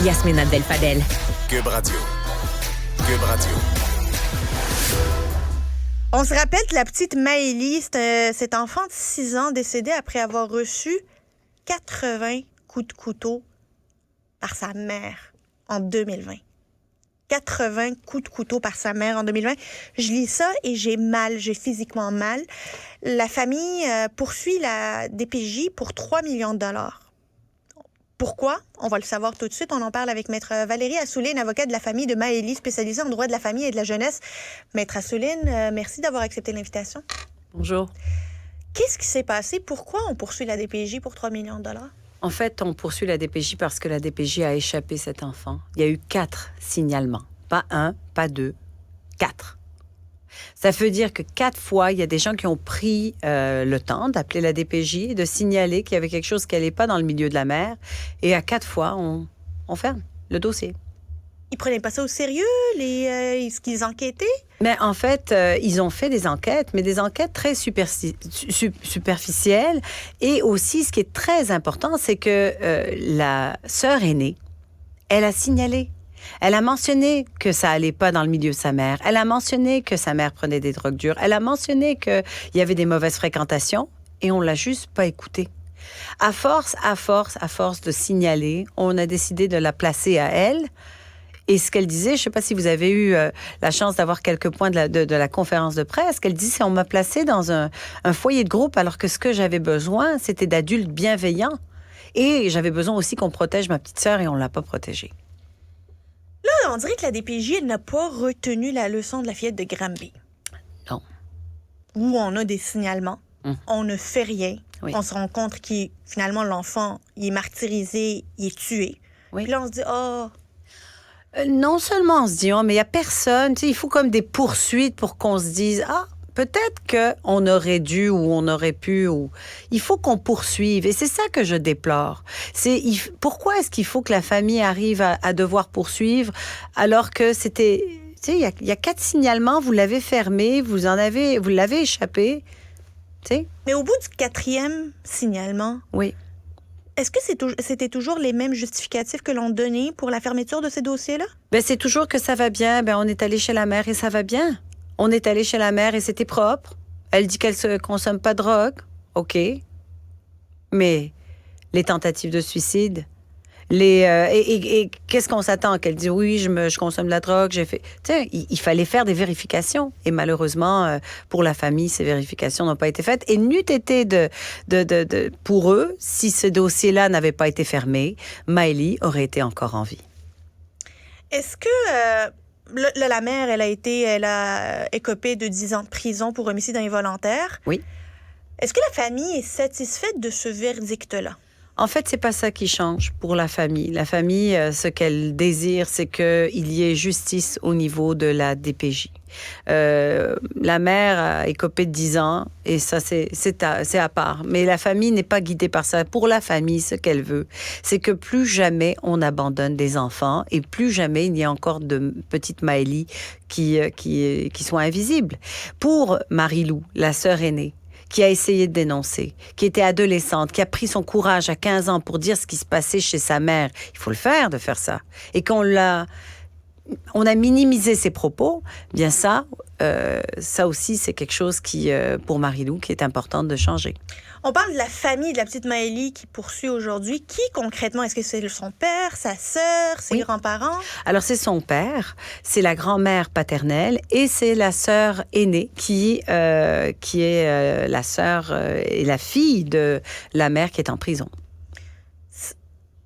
Yasmine Abdel-Fadel. Cube Radio. Cube Radio. On se rappelle de la petite Maëlie, cet enfant de 6 ans décédé après avoir reçu 80 coups de couteau par sa mère en 2020. 80 coups de couteau par sa mère en 2020. Je lis ça et j'ai physiquement mal. La famille poursuit la DPJ pour 3 millions de dollars. Pourquoi? On va le savoir tout de suite. On en parle avec Maître Valérie Assouline, avocate de la famille de Maëlie, spécialisée en droit de la famille et de la jeunesse. Maître Assouline, merci d'avoir accepté l'invitation. Bonjour. Qu'est-ce qui s'est passé? Pourquoi on poursuit la DPJ pour 3 millions de dollars? En fait, on poursuit la DPJ parce que la DPJ a échappé cet enfant. Il y a eu 4 signalements. Pas 1, pas 2, 4. Ça veut dire que 4 fois, il y a des gens qui ont pris le temps d'appeler la DPJ et de signaler qu'il y avait quelque chose qui n'allait pas dans le milieu de la mère. Et à 4 fois, on ferme le dossier. Ils prenaient pas ça au sérieux, ce qu'ils enquêtaient? Mais en fait, ils ont fait des enquêtes, mais des enquêtes très superficielles. Et aussi, ce qui est très important, c'est que la sœur aînée, elle a signalé. Elle a mentionné que ça allait pas dans le milieu de sa mère. Elle a mentionné que sa mère prenait des drogues dures. Elle a mentionné qu'il y avait des mauvaises fréquentations et on l'a juste pas écoutée. À force de signaler, on a décidé de la placer à elle. Et ce qu'elle disait, je sais pas si vous avez eu la chance d'avoir quelques points de la conférence de presse, ce qu'elle dit, c'est on m'a placée dans un foyer de groupe alors que ce que j'avais besoin, c'était d'adultes bienveillants. Et j'avais besoin aussi qu'on protège ma petite sœur et on l'a pas protégée. Là, on dirait que la DPJ n'a pas retenu la leçon de la fillette de Granby. Non. Où on a des signalements, on ne fait rien. Oui. On se rend compte que finalement, l'enfant, il est martyrisé, il est tué. Oui. Puis là, on se dit, Non seulement on se dit, mais il y a personne. Tu sais, il faut comme des poursuites pour qu'on se dise, peut-être qu'on aurait dû ou on aurait pu. Il faut qu'on poursuive. Et c'est ça que je déplore. Pourquoi est-ce qu'il faut que la famille arrive à devoir poursuivre alors que c'était... Tu sais, il y a 4 signalements, vous l'avez fermé, vous l'avez échappé. Tu sais? Mais au bout du 4e signalement... Oui. Est-ce que c'était toujours les mêmes justificatifs que l'on donnait pour la fermeture de ces dossiers-là? C'est toujours que ça va bien. On est allé chez la mère et ça va bien. On est allé chez la mère et c'était propre. Elle dit qu'elle ne consomme pas de drogue. OK. Mais les tentatives de suicide, et qu'est-ce qu'on s'attend? Qu'elle dise oui, je consomme de la drogue, j'ai fait... Tu sais, il fallait faire des vérifications. Et malheureusement, pour la famille, ces vérifications n'ont pas été faites. Et n'eût été pour eux, si ce dossier-là n'avait pas été fermé, Maëlie aurait été encore en vie. Est-ce que... la mère, elle a écopé de 10 ans de prison pour homicide involontaire. Oui. Est-ce que la famille est satisfaite de ce verdict-là? En fait, c'est pas ça qui change pour la famille. La famille, ce qu'elle désire, c'est qu'il y ait justice au niveau de la DPJ. La mère a écopé de 10 ans et ça, c'est à part. Mais la famille n'est pas guidée par ça. Pour la famille, ce qu'elle veut, c'est que plus jamais on abandonne des enfants et plus jamais il y a encore de petites Maëlie qui soient invisibles. Pour Marie-Lou, la sœur aînée, qui a essayé de dénoncer, qui était adolescente, qui a pris son courage à 15 ans pour dire ce qui se passait chez sa mère. Il faut le faire, de faire ça. Et qu'on on a minimisé ses propos, bien ça aussi, c'est quelque chose qui, pour Marie-Lou, qui est important de changer. On parle de la famille de la petite Maëlie qui poursuit aujourd'hui. Qui, concrètement? Est-ce que c'est son père, sa sœur, ses grands-parents? Alors, c'est son père, c'est la grand-mère paternelle et c'est la sœur aînée qui est la sœur et la fille de la mère qui est en prison.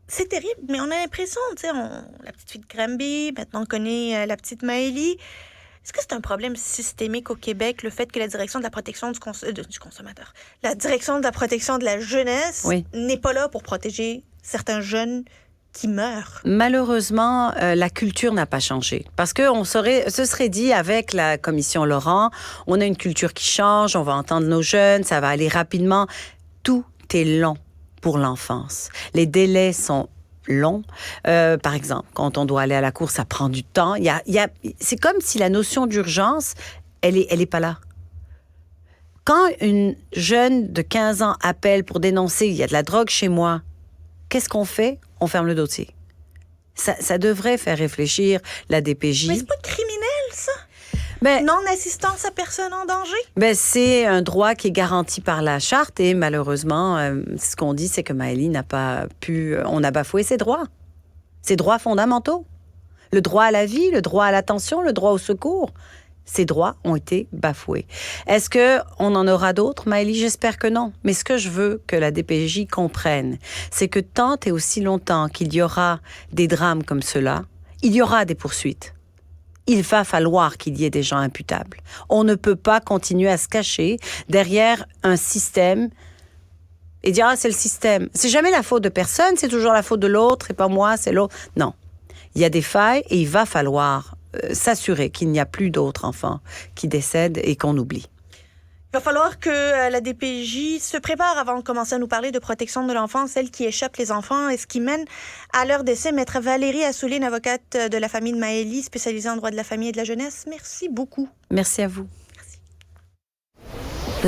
C'est terrible, mais on a l'impression, la petite fille de Granby, maintenant on connaît la petite Maëlie. Est-ce que c'est un problème systémique au Québec, le fait que la direction de la protection du consommateur, la direction de la protection de la jeunesse n'est pas là pour protéger certains jeunes qui meurent? Malheureusement, la culture n'a pas changé. Parce que ce serait dit avec la commission Laurent, on a une culture qui change, on va entendre nos jeunes, ça va aller rapidement. Tout est long pour l'enfance. Les délais sont long. Par exemple, quand on doit aller à la cour, ça prend du temps. C'est comme si la notion d'urgence, elle est pas là. Quand une jeune de 15 ans appelle pour dénoncer « il y a de la drogue chez moi », qu'est-ce qu'on fait? On ferme le dossier. Ça devrait faire réfléchir la DPJ. Mais c'est pas criminel, ça? Mais, Non-assistance à personne en danger? c'est un droit qui est garanti par la charte et malheureusement, ce qu'on dit, c'est que Maëlie n'a pas pu... On a bafoué ses droits fondamentaux. Le droit à la vie, le droit à l'attention, le droit au secours. Ces droits ont été bafoués. Est-ce qu'on en aura d'autres, Maëlie? J'espère que non. Mais ce que je veux que la DPJ comprenne, c'est que tant et aussi longtemps qu'il y aura des drames comme cela, il y aura des poursuites. Il va falloir qu'il y ait des gens imputables. On ne peut pas continuer à se cacher derrière un système et dire « Ah, c'est le système ». C'est jamais la faute de personne, c'est toujours la faute de l'autre, et pas moi, c'est l'autre. Non. Il y a des failles et il va falloir s'assurer qu'il n'y a plus d'autres enfants qui décèdent et qu'on oublie. Il va falloir que la DPJ se prépare avant de commencer à nous parler de protection de l'enfance, celle qui échappe les enfants et ce qui mène à leur décès. Maître Valérie Assouline, avocate de la famille de Maëlie, spécialisée en droit de la famille et de la jeunesse, merci beaucoup. Merci à vous.